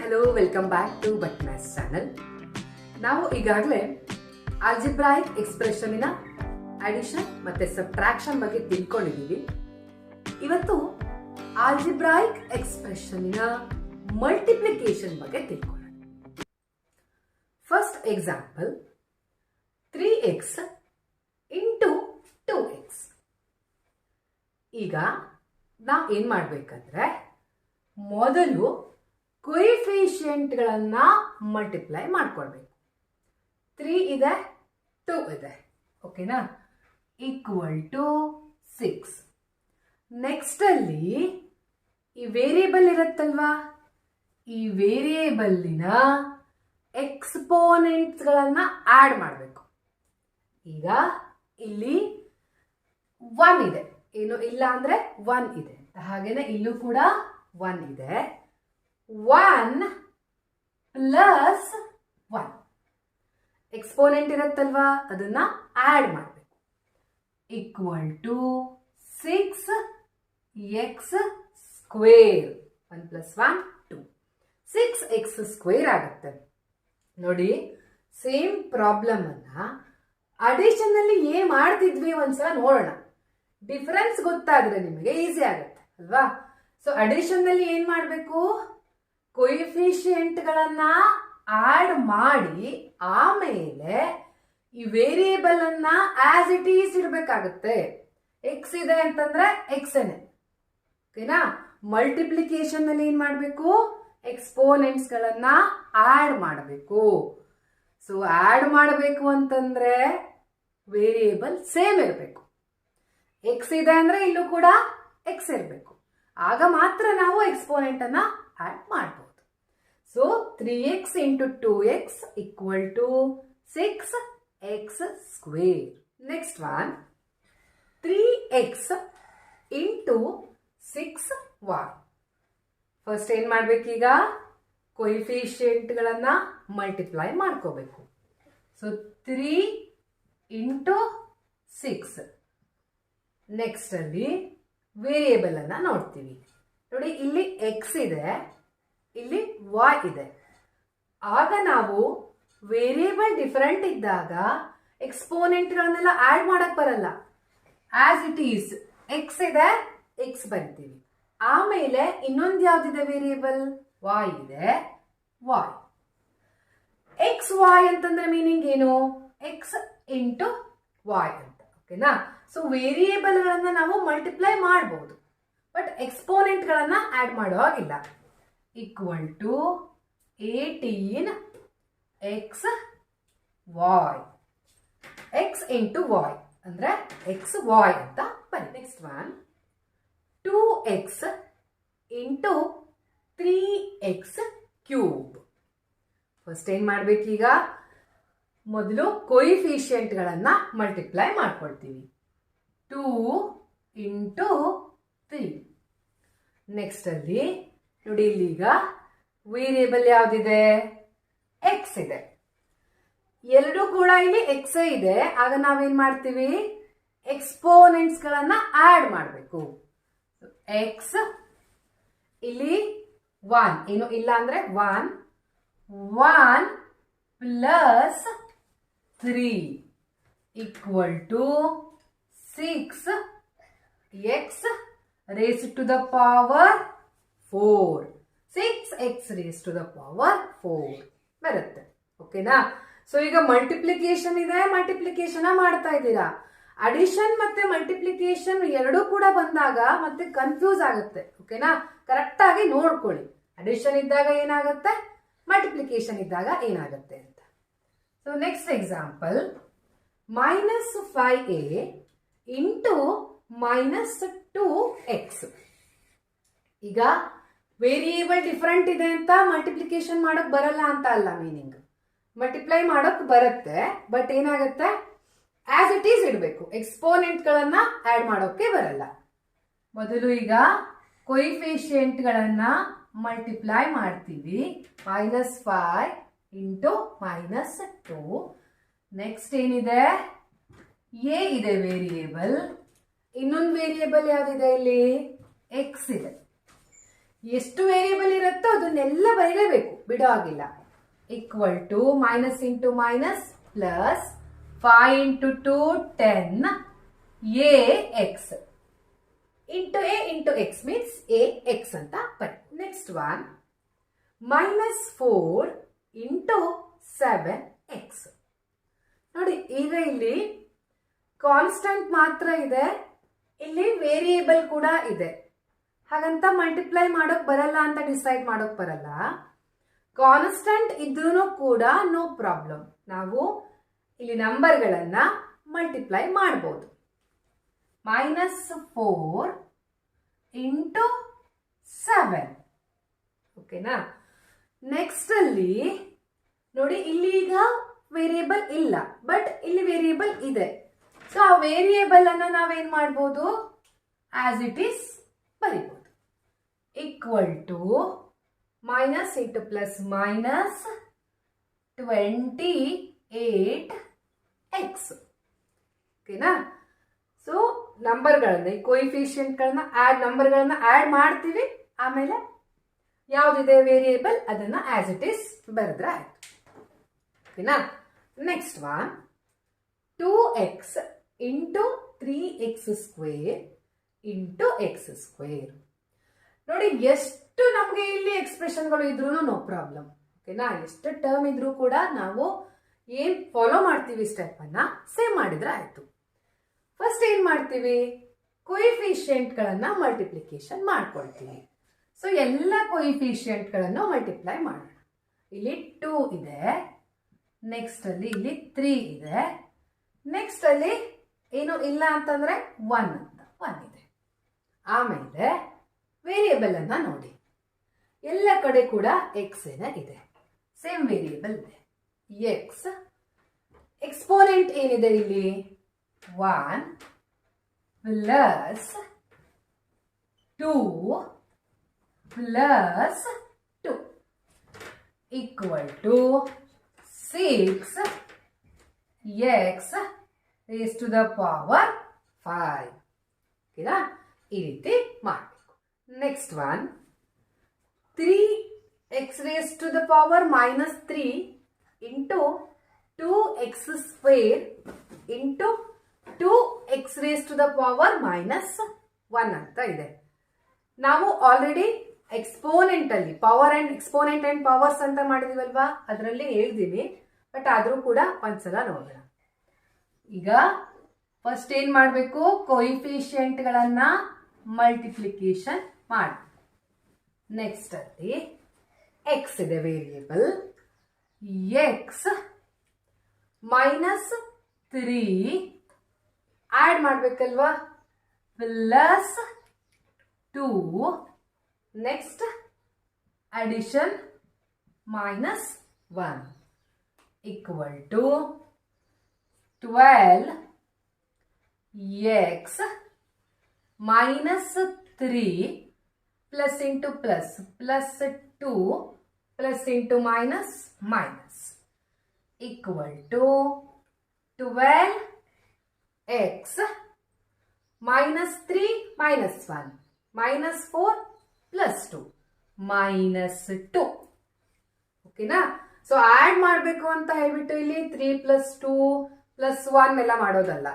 Hello welcome back to but maths channel. ನಾವು ಈಗಾಗಲೇ algebraic ಎಕ್ಸ್ಪ್ರೆಷನ್ನಿನ ಅಡಿಷನ್ ಮತ್ತೆ ಸಬ್ಟ್ರಾಕ್ಷನ್ ಬಗ್ಗೆ ತಿಳ್ಕೊಂಡಿದ್ದೀವಿ. ಇವತ್ತು ಆಲ್ಜಿಬ್ರಾಯಿಕ್ ಎಕ್ಸ್ಪ್ರೆಷನ್ನಿನ ಮಲ್ಟಿಪ್ಲಿಕೇಶನ್ ಬಗ್ಗೆ ತಿಳ್ಕೊಳ್ಳೋಣ. First example 3x into 2x. ಈಗ ನಾವು ಏನು ಮಾಡಬೇಕಂದ್ರೆ ಮೊದಲು ಕೊಯಿಫಿಷಿಯಂಟ್ಗಳನ್ನ ಮಲ್ಟಿಪ್ಲೈ ಮಾಡ್ಕೊಳ್ಬೇಕು. 3 ಇದೆ, 2 ಇದೆ, ಓಕೆನಾ, ಈಕ್ವಲ್ ಟು 6. ನೆಕ್ಸ್ಟ್ ಅಲ್ಲಿ ಈ ವೇರಿಯೇಬಲ್ ಇರುತ್ತಲ್ವಾ, ಈ ವೇರಿಯೇಬಲ್ಲಿನ ಎಕ್ಸ್ಪೋನೆಂಟ್ಸ್ಗಳನ್ನ ಆಡ್ ಮಾಡಬೇಕು. ಈಗ ಇಲ್ಲಿ 1 ಇದೆ, ಏನು ಇಲ್ಲ ಅಂದ್ರೆ 1 ಇದೆ, ಹಾಗೇನೆ ಇಲ್ಲೂ ಕೂಡ 1 ಇದೆ. 1 ಪ್ಲಸ್ 1 ಎಕ್ಸ್ಪೋನೆಂಟ್ ಇರುತ್ತಲ್ವಾ, ಅದನ್ನ ಆಡ್ ಮಾಡಬೇಕು. Equal to 6x square. 1 plus 1 2, 6x square ಆಗುತ್ತೆ. ನೋಡಿ, ಸೇಮ್ ಪ್ರಾಬ್ಲಮ್ ಅನ್ನ ಅಡಿಷನ್ ಅಲ್ಲಿ ಏನ್ ಮಾಡ್ತಿದ್ವಿ ಒಂದ್ಸಲ ನೋಡೋಣ. ಡಿಫರೆನ್ಸ್ ಗೊತ್ತಾದ್ರೆ ನಿಮಗೆ ಈಸಿ ಆಗುತ್ತೆ ಅಲ್ವಾ. ಸೊ ಅಡಿಷನ್ ಅಲ್ಲಿ ಏನ್ ಮಾಡಬೇಕು, ಕೊಯಿಫಿಷಿಯಂಟ್ ಗಳನ್ನ ಆಡ್ ಮಾಡಿ ಆಮೇಲೆ ಈ ವೇರಿಯೇಬಲ್ ಅನ್ನ ಆಸ್ ಇಟ್ ಈಸ್ ಇಡಬೇಕಾಗುತ್ತೆ. ಎಕ್ಸ್ ಇದೆ ಅಂತಂದ್ರೆ ಎಕ್ಸ್ ಓಕೆನಾ. ಮಲ್ಟಿಪ್ಲಿಕೇಶನ್ ಅಲ್ಲಿ ಏನ್ ಮಾಡಬೇಕು, ಎಕ್ಸ್ಪೋನೆಂಟ್ಸ್ ಗಳನ್ನ ಆಡ್ ಮಾಡಬೇಕು. ಸೊ ಆಡ್ ಮಾಡಬೇಕು ಅಂತಂದ್ರೆ ವೇರಿಯೇಬಲ್ ಸೇಮ್ ಇರಬೇಕು. ಎಕ್ಸ್ ಇದೆ ಅಂದ್ರೆ ಇಲ್ಲೂ ಕೂಡ ಎಕ್ಸ್ ಇರಬೇಕು, ಆಗ ಮಾತ್ರ ನಾವು ಎಕ್ಸ್ಪೋನೆಂಟ್ ಅನ್ನ ಆಡ್ ಮಾಡಬಹುದು. So 3x into 2x equal to 6x square. Next one 3x into 6y. First ಏನ್ ಮಾಡ್ಬೇಕೀಗ, ಕೊಯಿಫಿಷಿಯಂಟ್ಗಳನ್ನ ಮಲ್ಟಿಪ್ಲೈ ಮಾಡ್ಕೋಬೇಕು. So 3 into 6. ನೆಕ್ಸ್ಟ್ ಅಲ್ಲಿ ವೇರಿಯೇಬಲ್ ಅನ್ನ ನೋಡ್ತೀವಿ. ನೋಡಿ, ಇಲ್ಲಿ ಎಕ್ಸ್ ಇದೆ, ಇಲ್ಲಿ y ಇದೆ. ಆಗ ನಾವು ವೇರಿಯೇಬಲ್ ಡಿಫರೆಂಟ್ ಇದ್ದಾಗ ಎಕ್ಸ್ಪೋನೆಂಟ್ಗಳನ್ನೆಲ್ಲ ಆಡ್ ಮಾಡಕ್ ಬರಲ್ಲ. ಆಸ್ ಇಟ್ ಈಸ್ ಎಕ್ಸ್ ಇದೆ, ಎಕ್ಸ್ ಬರಿತೀವಿ. ಆಮೇಲೆ ಇನ್ನೊಂದು ಯಾವ್ದಿದೆ ವೇರಿಯೇಬಲ್, y ಇದೆ, y. ಎಕ್ಸ್ ವೈ ಅಂತಂದ್ರೆ ಮೀನಿಂಗ್ ಏನು, ಎಕ್ಸ್ ಇಂಟು y ಅಂತ, ಓಕೆನಾ. ಸೊ ವೇರಿಯೇಬಲ್ ಗಳನ್ನ ನಾವು ಮಲ್ಟಿಪ್ಲೈ ಮಾಡಬಹುದು, ಬಟ್ ಎಕ್ಸ್ಪೋನೆಂಟ್ ಗಳನ್ನ ಆಡ್ ಮಾಡೋ ಹಾಗಿಲ್ಲ. Equal to 18x y. X into y ಅಂದ್ರೆ ಎಕ್ಸ್ y ಅಂತ ಬನ್ನಿ. Next one 2x into 3x cube. First ಏನ್ ಮಾಡ್ಬೇಕೀಗ, ಮೊದಲು ಕೊಯಿಫಿಷಿಯಂಟ್ ಗಳನ್ನ ಮಲ್ಟಿಪ್ಲೈ ಮಾಡ್ಕೊಳ್ತೀವಿ. 2 ಇಂಟು 3. ನೆಕ್ಸ್ಟ್ ಅಲ್ಲಿ ನೋಡಿ, ಇಲ್ಲಿಗ ವೇರಿಯೇಬಲ್ ಯಾವ್ದಿದೆ, ಎಕ್ಸ್ ಇದೆ. ಎರಡು ಕೂಡ ಇಲ್ಲಿ ಎಕ್ಸ್ ಇದೆ, ಆಗ ನಾವೇನ್ ಮಾಡ್ತೀವಿ, ಎಕ್ಸ್ಪೋನೆಂಟ್ಸ್ ಗಳನ್ನ ಆಡ್ ಮಾಡಬೇಕು. ಎಕ್ಸ್ ಇಲ್ಲಿ 1, ಏನು ಇಲ್ಲ ಅಂದ್ರೆ 1 plus 3 equal to 6x raised to the power 4. 6x raised to the power 4 ಬರುತ್ತೆ, ಓಕೆನಾ. ಸೊ ಈಗ ಮಲ್ಟಿಪ್ಲಿಕೇಶನ್ ಇದೆ, ಮಲ್ಟಿಪ್ಲಿಕೇಶನ್ ಮಾಡ್ತಾ ಇದ್ದೀರಾ. ಅಡಿಷನ್ ಮತ್ತೆ ಮಲ್ಟಿಪ್ಲಿಕೇಶನ್ ಎರಡೂ ಕೂಡ ಬಂದಾಗ ಮತ್ತೆ ಕನ್ಫ್ಯೂಸ್ ಆಗುತ್ತೆ, ಓಕೆನಾ. ಕರೆಕ್ಟ್ ಆಗಿ ನೋಡ್ಕೊಳ್ಳಿ, ಅಡಿಷನ್ ಇದ್ದಾಗ ಏನಾಗುತ್ತೆ, ಮಲ್ಟಿಪ್ಲಿಕೇಶನ್ ಇದ್ದಾಗ ಏನಾಗುತ್ತೆ ಅಂತ. So next example -5a into -2x. ಈಗ ವೇರಿಯೇಬಲ್ ಡಿಫರೆಂಟ್ ಇದೆ ಅಂತ ಮಲ್ಟಿಪ್ಲಿಕೇಶನ್ ಮಾಡೋಕ್ ಬರಲ್ಲ ಅಂತ ಅಲ್ಲ ಮೀನಿಂಗ್. ಮಲ್ಟಿಪ್ಲೈ ಮಾಡೋಕ್ ಬರುತ್ತೆ, ಬಟ್ ಏನಾಗುತ್ತೆ, ಆಸ್ ಇಟ್ ಈಸ್ ಇಡಬೇಕು. ಎಕ್ಸ್ಪೋನೆಂಟ್ ಗಳನ್ನ ಆಡ್ ಮಾಡೋಕೆ ಬರಲ್ಲ. ಮೊದಲು ಈಗ ಕೊಯಿಫಿಷಿಯಂಟ್ ಗಳನ್ನ ಮಲ್ಟಿಪ್ಲೈ ಮಾಡ್ತೀವಿ. -5 ಇಂಟು -2. ನೆಕ್ಸ್ಟ್ ಏನಿದೆ, ಎ ಇದೆ ವೇರಿಯೇಬಲ್. ಇನ್ನೊಂದು ವೇರಿಯೇಬಲ್ ಯಾವ್ದಿದೆ ಇಲ್ಲಿ, ಎಕ್ಸ್ ಇದೆ. ಎಷ್ಟು ವೇರಿಯೇಬಲ್ ಇರುತ್ತೋ ಅದನ್ನೆಲ್ಲ ಬರೀಲೇಬೇಕು, ಬಿಡೋ ಆಗಿಲ್ಲ. Equal to minus into minus plus 5 into 2 10 A X into A into X means A X ಅಂತ ಬರೀ. Next one -4 into 7x. ನೋಡಿ ಈಗ ಇಲ್ಲಿ ಕಾನ್ಸ್ಟಂಟ್ ಮಾತ್ರ ಇದೆ, ಇಲ್ಲಿ ವೇರಿಯೇಬಲ್ ಕೂಡ ಇದೆ. ಹಾಗಂತ ಮಲ್ಟಿಪ್ಲೈ ಮಾಡೋಕ್ ಬರಲ್ಲ ಅಂತ ಡಿಸೈಡ್ ಮಾಡೋಕ್ ಬರಲ್ಲ. ಕಾನ್ಸ್ಟಂಟ್ ಇದ್ರೂ ಕೂಡ ನೋ ಪ್ರಾಬ್ಲಮ್, ನಾವು ಇಲ್ಲಿ ನಂಬರ್ಗಳನ್ನ ಮಲ್ಟಿಪ್ಲೈ ಮಾಡ್ಬೋದು. -4 ಇಂಟು 7 ಓಕೆನಾ. ನೆಕ್ಸ್ಟ್ ಅಲ್ಲಿ ನೋಡಿ ಇಲ್ಲಿ ಈಗ ವೇರಿಯೇಬಲ್ ಇಲ್ಲ, ಬಟ್ ಇಲ್ಲಿ ವೇರಿಯೇಬಲ್ ಇದೆ. ಸೊ ಆ ವೇರಿಯೇಬಲ್ ಅನ್ನ ನಾವೇನ್ ಮಾಡ್ಬೋದು, ಆಸ್ ಇಟ್ ಈಸ್ ಬರಿಬಹುದು. Equal to minus into plus minus 28x ಓಕೆನಾ. ಸೊ ನಂಬರ್ಗಳನ್ನ ಈ ಕೋಯಿಫಿಷಿಯಂಟ್ಗಳನ್ನ ನಂಬರ್ಗಳನ್ನ ಆಡ್ ಮಾಡ್ತೀವಿ, ಆಮೇಲೆ ಯಾವ್ದಿದೆ ವೇರಿಯೇಬಲ್ ಅದನ್ನ ಆಸ್ ಇಟ್ ಈಸ್ ಬರೆದ್ರೆ ಆಯ್ತು ಓಕೆನಾ. Next one 2x into 3x square into X square. ನೋಡಿ ಎಷ್ಟು ನಮಗೆ ಇಲ್ಲಿ ಎಕ್ಸ್ಪ್ರೆಷನ್ಗಳು ಇದ್ರೂ ನೋ ಪ್ರಾಬ್ಲಮ್ ಓಕೆನಾ. ಎಷ್ಟು ಟರ್ಮ್ ಇದ್ರೂ ಕೂಡ ನಾವು ಏನ್ ಫಾಲೋ ಮಾಡ್ತೀವಿ ಸ್ಟೆಪ್ ಅನ್ನ ಸೇವ್ ಮಾಡಿದ್ರೆ ಆಯ್ತು. ಫಸ್ಟ್ ಏನ್ ಮಾಡ್ತೀವಿ, ಕೋಯಿಫಿಷಿಯಂಟ್ಗಳನ್ನ ಮಲ್ಟಿಪ್ಲಿಕೇಶನ್ ಮಾಡ್ಕೊಳ್ತೀವಿ. ಸೊ ಎಲ್ಲ ಕೋಯಿಫಿಷಿಯಂಟ್ಗಳನ್ನು ಮಲ್ಟಿಪ್ಲೈ ಮಾಡೋಣ. ಇಲ್ಲಿ 2 ಇದೆ, ನೆಕ್ಸ್ಟ್ ಅಲ್ಲಿ ಇಲ್ಲಿ 3 ಇದೆ, ನೆಕ್ಸ್ಟ್ ಅಲ್ಲಿ ಏನು ಇಲ್ಲ ಅಂತಂದ್ರೆ 1 ಅಂತ 1 ಇದೆ. ಆಮೇಲೆ ವೇರಿಯೇಬಲ್ ಅನ್ನ ನೋಡಿ, ಎಲ್ಲ ಕಡೆ ಕೂಡ ಎಕ್ಸ್ ಇದೆ, ಸೇಮ್ ವೇರಿಯೇಬಲ್ ಇದೆ ಎಕ್ಸ್. ಎಕ್ಸ್ಪೋನೆಂಟ್ ಏನಿದೆ ಇಲ್ಲಿ 1 plus 2 plus 2 equal to 6x raised to the power 5 ಓಕೆನಾ. ಈ ರೀತಿ ಮಾಡಬೇಕು. Next one 3x raised to the power -3 into 2x square into 2x raised to the power -1 ಅಂತ ಇದೆ. ನಾವು ಆಲ್ರೆಡಿ ಎಕ್ಸ್ಪೋನೆಂಟ್ ಅಲ್ಲಿ power and exponent and powers ಅಂತ ಮಾಡಿದೀವಲ್ವಾ, ಅದರಲ್ಲಿ ಹೇಳ್ದೀನಿ, ಬಟ್ ಆದ್ರೂ ಕೂಡ ಒಂದ್ಸಲ ನೋಡೋಣ. ಈಗ ಫಸ್ಟ್ ಏನ್ ಮಾಡಬೇಕು, ಕೋಯಿಫಿಷಿಯಂಟ್ಗಳನ್ನ ಮಲ್ಟಿಪ್ಲಿಕೇಶನ್ ಮಾಡಿ. ನೆಕ್ಸ್ಟ್ ಅಲ್ಲಿ ಎಕ್ಸ್ ಇದೆ ವೇರಿಯೇಬಲ್, ಎಕ್ಸ್ -3 ಆಡ್ ಮಾಡ್ಬೇಕಲ್ವಾ, plus 2 next addition -1 equal to 12x -3 plus into plus plus 2 plus into minus minus equal to 12x -3 -1 -4 plus 2 -2 ಓಕೆನಾ. ಸೊ ಆಡ್ ಮಾಡಬೇಕು ಅಂತ ಹೇಳ್ಬಿಟ್ಟು ಇಲ್ಲಿ 3 + 2 + 1 ಎಲ್ಲ ಮಾಡೋದಲ್ಲ,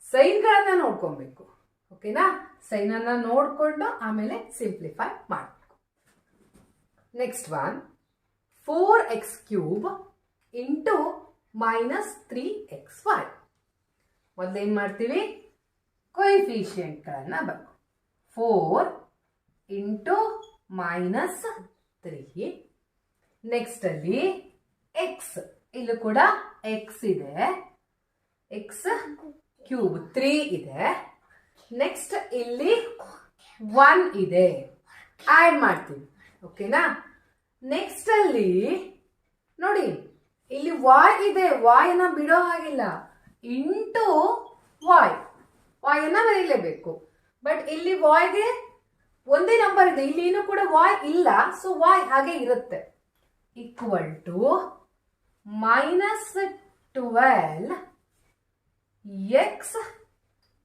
ಸೈನ್ಗಳನ್ನ ನೋಡ್ಕೊಬೇಕು ಓಕೆನಾ. ಸೈನ್ ಅನ್ನ ನೋಡ್ಕೊಂಡು ಆಮೇಲೆ ಸಿಂಪ್ಲಿಫೈ ಮಾಡಬೇಕು. Next one 4x³ into -3xy. ಮೊದಲೇನ್ ಮಾಡ್ತೀವಿ, ಕೋಯಿಫಿಷಿಯಂಟ್ಗಳನ್ನ ಬರ್ಕೊ 4 ಇಂಟು -3. ನೆಕ್ಸ್ಟ್ ಅಲ್ಲಿ ಎಕ್ಸ್, ಇಲ್ಲೂ ಕೂಡ ಎಕ್ಸ್ ಇದೆ, x³ 3 ಇದೆ, ನೆಕ್ಸ್ಟ್ ಇಲ್ಲಿ 1 ಇದೆ, ಆಡ್ ಮಾಡ್ತೀವಿ ಓಕೆನಾ. ನೆಕ್ಸ್ಟ್ ಅಲ್ಲಿ ನೋಡಿ ಇಲ್ಲಿ y ಇದೆ, y ಅನ್ನ ಬಿಡೋ ಹಾಗಿಲ್ಲ, ಇಂಟು y ಅನ್ನ ಬರೀಲೇಬೇಕು. ಬಟ್ ಇಲ್ಲಿ y ಗೆ ಒಂದೇ ನಂಬರ್ ಇದೆ, ಇಲ್ಲಿ ಏನೂ ಕೂಡ y ಇಲ್ಲ, ಸೊ y ಹಾಗೆ ಇರುತ್ತೆ. Equal to -12x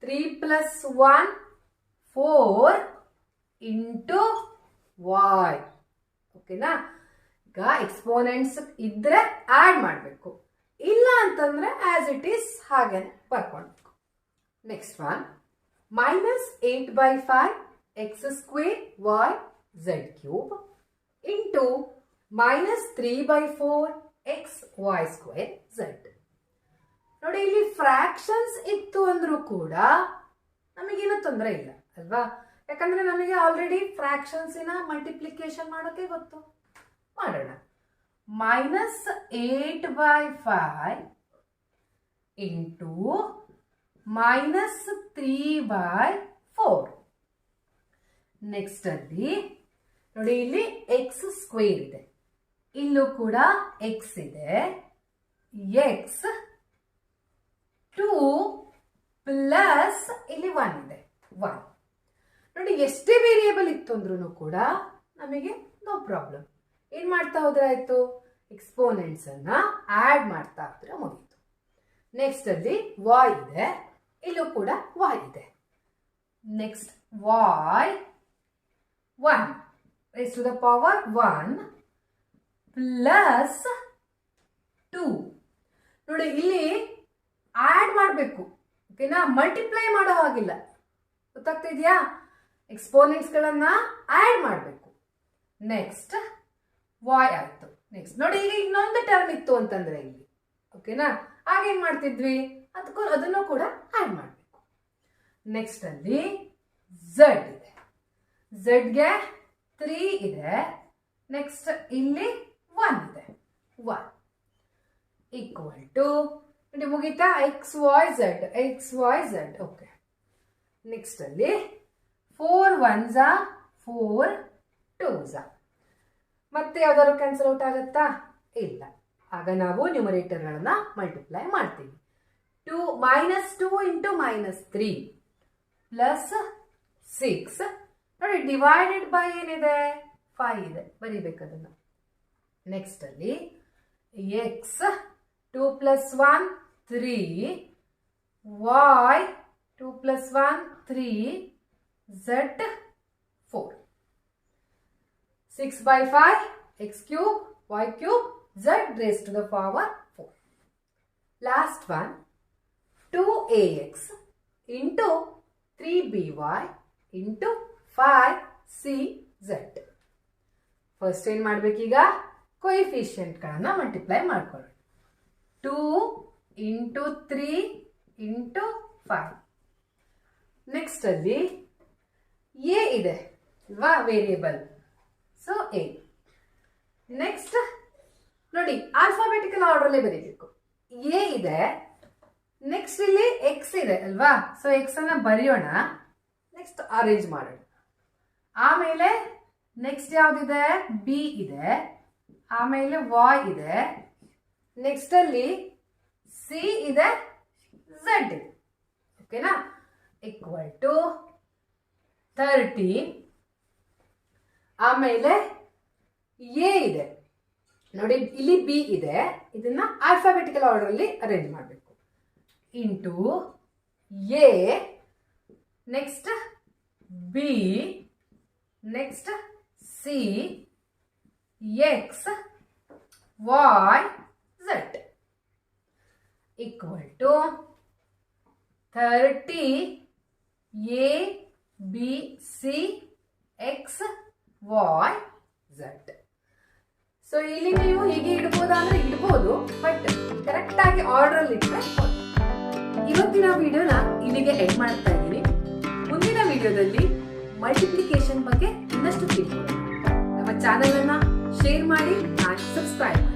3 + 1 4 into y. ಓಕೆನಾ? ಈಗ ಎಕ್ಸ್ಪೋನೆಂಟ್ಸ್ ಇದ್ರೆ ಆಡ್ ಮಾಡಬೇಕು, ಇಲ್ಲ ಅಂತಂದ್ರೆ ಆಸ್ ಇಟ್ ಈಸ್ ಹಾಗೆ ಬರ್ಕೊಳ್ಬೇಕು. Next one, -8/5 x² y z³ into -3/4 x y² z. ನೋಡಿ, ಇಲ್ಲಿ ಫ್ರಾಕ್ಷನ್ಸ್ ಇತ್ತು ಅಂದ್ರೂ ಕೂಡ ನಮಗೇನು ತೊಂದರೆ ಇಲ್ಲ ಅಲ್ವಾ? ಯಾಕಂದ್ರೆ ನಮಗೆ ಆಲ್ರೆಡಿ ಫ್ರಾಕ್ಷನ್ಸಿನ ಮಲ್ಟಿಪ್ಲಿಕೇಶನ್ ಮಾಡೋಕೆ ಗೊತ್ತು. ಮಾಡೋಣ. -8/5 ಇಂಟು -3/4. ನೆಕ್ಸ್ಟ್ ಅಲ್ಲಿ ನೋಡಿ, ಇಲ್ಲಿ x² ಇದೆ, ಇಲ್ಲೂ ಕೂಡ x ಇದೆ, x2 ಪ್ಲಸ್ ಇಲ್ಲಿ 1 ಇದೆ, 1. ನೋಡಿ, ಎಷ್ಟೇ ವೇರಿಯೇಬಲ್ ಇತ್ತು ಅಂದ್ರೂ ಕೂಡ ನಮಗೆ ನೋ ಪ್ರಾಬ್ಲಮ್. ಏನ್ ಮಾಡ್ತಾ ಹೋದ್ರೆ ಆಯ್ತು, ಎಕ್ಸ್ಪೋನೆಂಟ್ಸ್ ಅನ್ನ ಆಡ್ ಮಾಡ್ತಾ ಹೋದ್ರೆ ಮುಗೀತು. ನೆಕ್ಸ್ಟ್ ಅಲ್ಲಿ y ಇದೆ, ಇಲ್ಲೂ ಕೂಡ y ಇದೆ. Next y 1 raised to the power 1 plus 2. ನೋಡಿ, ಇಲ್ಲಿ ಆಡ್ ಮಾಡಬೇಕು, ಓಕೆನಾ? ಮಲ್ಟಿಪ್ಲೈ ಮಾಡೋ ಹಾಗಿಲ್ಲ. ಗೊತ್ತಾಗ್ತಿದ್ಯಾ? ಎಕ್ಸ್ಪೋನೆಂಟ್ಸ್ ಗಳನ್ನ ಆಡ್ ಮಾಡಬೇಕು. ನೆಕ್ಸ್ಟ್ y ಆಯ್ತು. ನೆಕ್ಸ್ಟ್ ನೋಡಿ, ಈಗ ಇನ್ನೊಂದು ಟರ್ಮ್ ಇತ್ತು ಅಂತಂದ್ರೆ ಇಲ್ಲಿ, ಓಕೆನಾ? ಆಗೇನ್ ಮಾಡ್ತಿದ್ವಿ, ಅದನ್ನು ಕೂಡ ಆಡ್ ಮಾಡಬೇಕು. ನೆಕ್ಸ್ಟ್ ಅಲ್ಲಿ z ಇದೆ, ಝಡ್ಗೆ 3 ಇದೆ, ನೆಕ್ಸ್ಟ್ ಇಲ್ಲಿ 1 ಇದೆ, 1 ಈಕ್ವಲ್ ಟು ನೋಡಿ ಮುಗೀತಾ, xyz. ಓಕೆ. ನೆಕ್ಸ್ಟ್ ಅಲ್ಲಿ 4 1s 4 2s. ಮತ್ತೆ ಯಾವ್ದಾದ್ರು ಕ್ಯಾನ್ಸಲ್ ಔಟ್ ಆಗುತ್ತಾ? ಇಲ್ಲ. ಆಗ ನಾವು ನ್ಯೂಮರೇಟರ್ಗಳನ್ನ ಮಲ್ಟಿಪ್ಲೈ ಮಾಡ್ತೀವಿ. -2 ಇಂಟು -3 ಪ್ಲಸ್ 6. ನೋಡಿ, ಡಿವೈಡೆಡ್ ಬೈ ಏನಿದೆ, 5 ಇದೆ, ಬರೀಬೇಕು ಅದನ್ನ. ನೆಕ್ಸ್ಟ್ ಅಲ್ಲಿ x 2 + 1 3, y 2 + 1 3, z 4. 6/5 x³ y³ z raised to the power 4. Last one, 2ax into 3by into 5cz. First ಏನು ಮಾಡಬೇಕೀಗ, ಕೋಎಫಿಷಿಯೆಂಟ್ಗಳನ್ನು ಮಲ್ಟಿಪ್ಲೈ ಮಾಡ್ಕೊಳ್ಳೋಣ. 2 ಇಂಟು 3 ಇಂಟು 5. ನೆಕ್ಸ್ಟ್ ಅಲ್ಲಿ ಎ ಇದೆ ಅಲ್ವಾ, ವೇರಿಯೇಬಲ್, ಸೊ ಎ. ನೆಕ್ಸ್ಟ್ ನೋಡಿ, ಆಲ್ಫಾಬೆಟಿಕಲ್ ಆರ್ಡರ್ಲೇ ಬರೀಬೇಕು. ಎ ಇದೆ, ನೆಕ್ಸ್ಟ್ ಇಲ್ಲಿ ಎಕ್ಸ್ ಇದೆ ಅಲ್ವಾ, ಸೊ ಎಕ್ಸ್ ಅನ್ನ ಬರೆಯೋಣ. ನೆಕ್ಸ್ಟ್ ಅರೇಂಜ್ ಮಾಡೋಣ. ಆಮೇಲೆ ನೆಕ್ಸ್ಟ್ ಯಾವ್ದಿದೆ, ಬಿ ಇದೆ, ಆಮೇಲೆ ವಾಯ್ ಇದೆ, ನೆಕ್ಸ್ಟ್ ಅಲ್ಲಿ ಸಿ ಇದೆ, ಝೆಡ್ ಇದೆ, ಓಕೆನಾ? Equal to 30. ಆಮೇಲೆ ಎ ಇದೆ ನೋಡಿ, ಇಲ್ಲಿ ಬಿ ಇದೆ, ಇದನ್ನ ಆಲ್ಫಾಬೆಟಿಕಲ್ ಆರ್ಡರ್ ಅಲ್ಲಿ ಅರೇಂಜ್ ಮಾಡಬೇಕು. Into A, next B, next C, X, Y, Z equal to 30 A B C X Y Z. So ಇಲ್ಲಿ ನೀವು ಹೀಗೆ ಇಡ್ಬೋದಾ ಅಂದ್ರೆ ಇಡ್ಬೋದು, ಬಟ್ ಕರೆಕ್ಟ್ ಆಗಿ ಆರ್ಡರ್ ಅಲ್ಲಿ ಇಟ್ಟರೆ. ಇವತ್ತಿನ ವಿಡಿಯೋನ ಇಲ್ಲಿಗೆ ಎಂಡ್ ಮಾಡ್ತಾ ಇದ್ದೀನಿ. ಮುಂದಿನ ವಿಡಿಯೋದಲ್ಲಿ ಮಲ್ಟಿಪ್ಲಿಕೇಶನ್ ಬಗ್ಗೆ ಇನ್ನಷ್ಟು ತಿಳ್ಕೊಳ್ಳೋಣ. ನಮ್ಮ ಚಾನೆಲ್ ಅನ್ನ ಶೇರ್ ಮಾಡಿ, ಸಬ್ಸ್ಕ್ರೈಬ್ ಮಾಡಿ.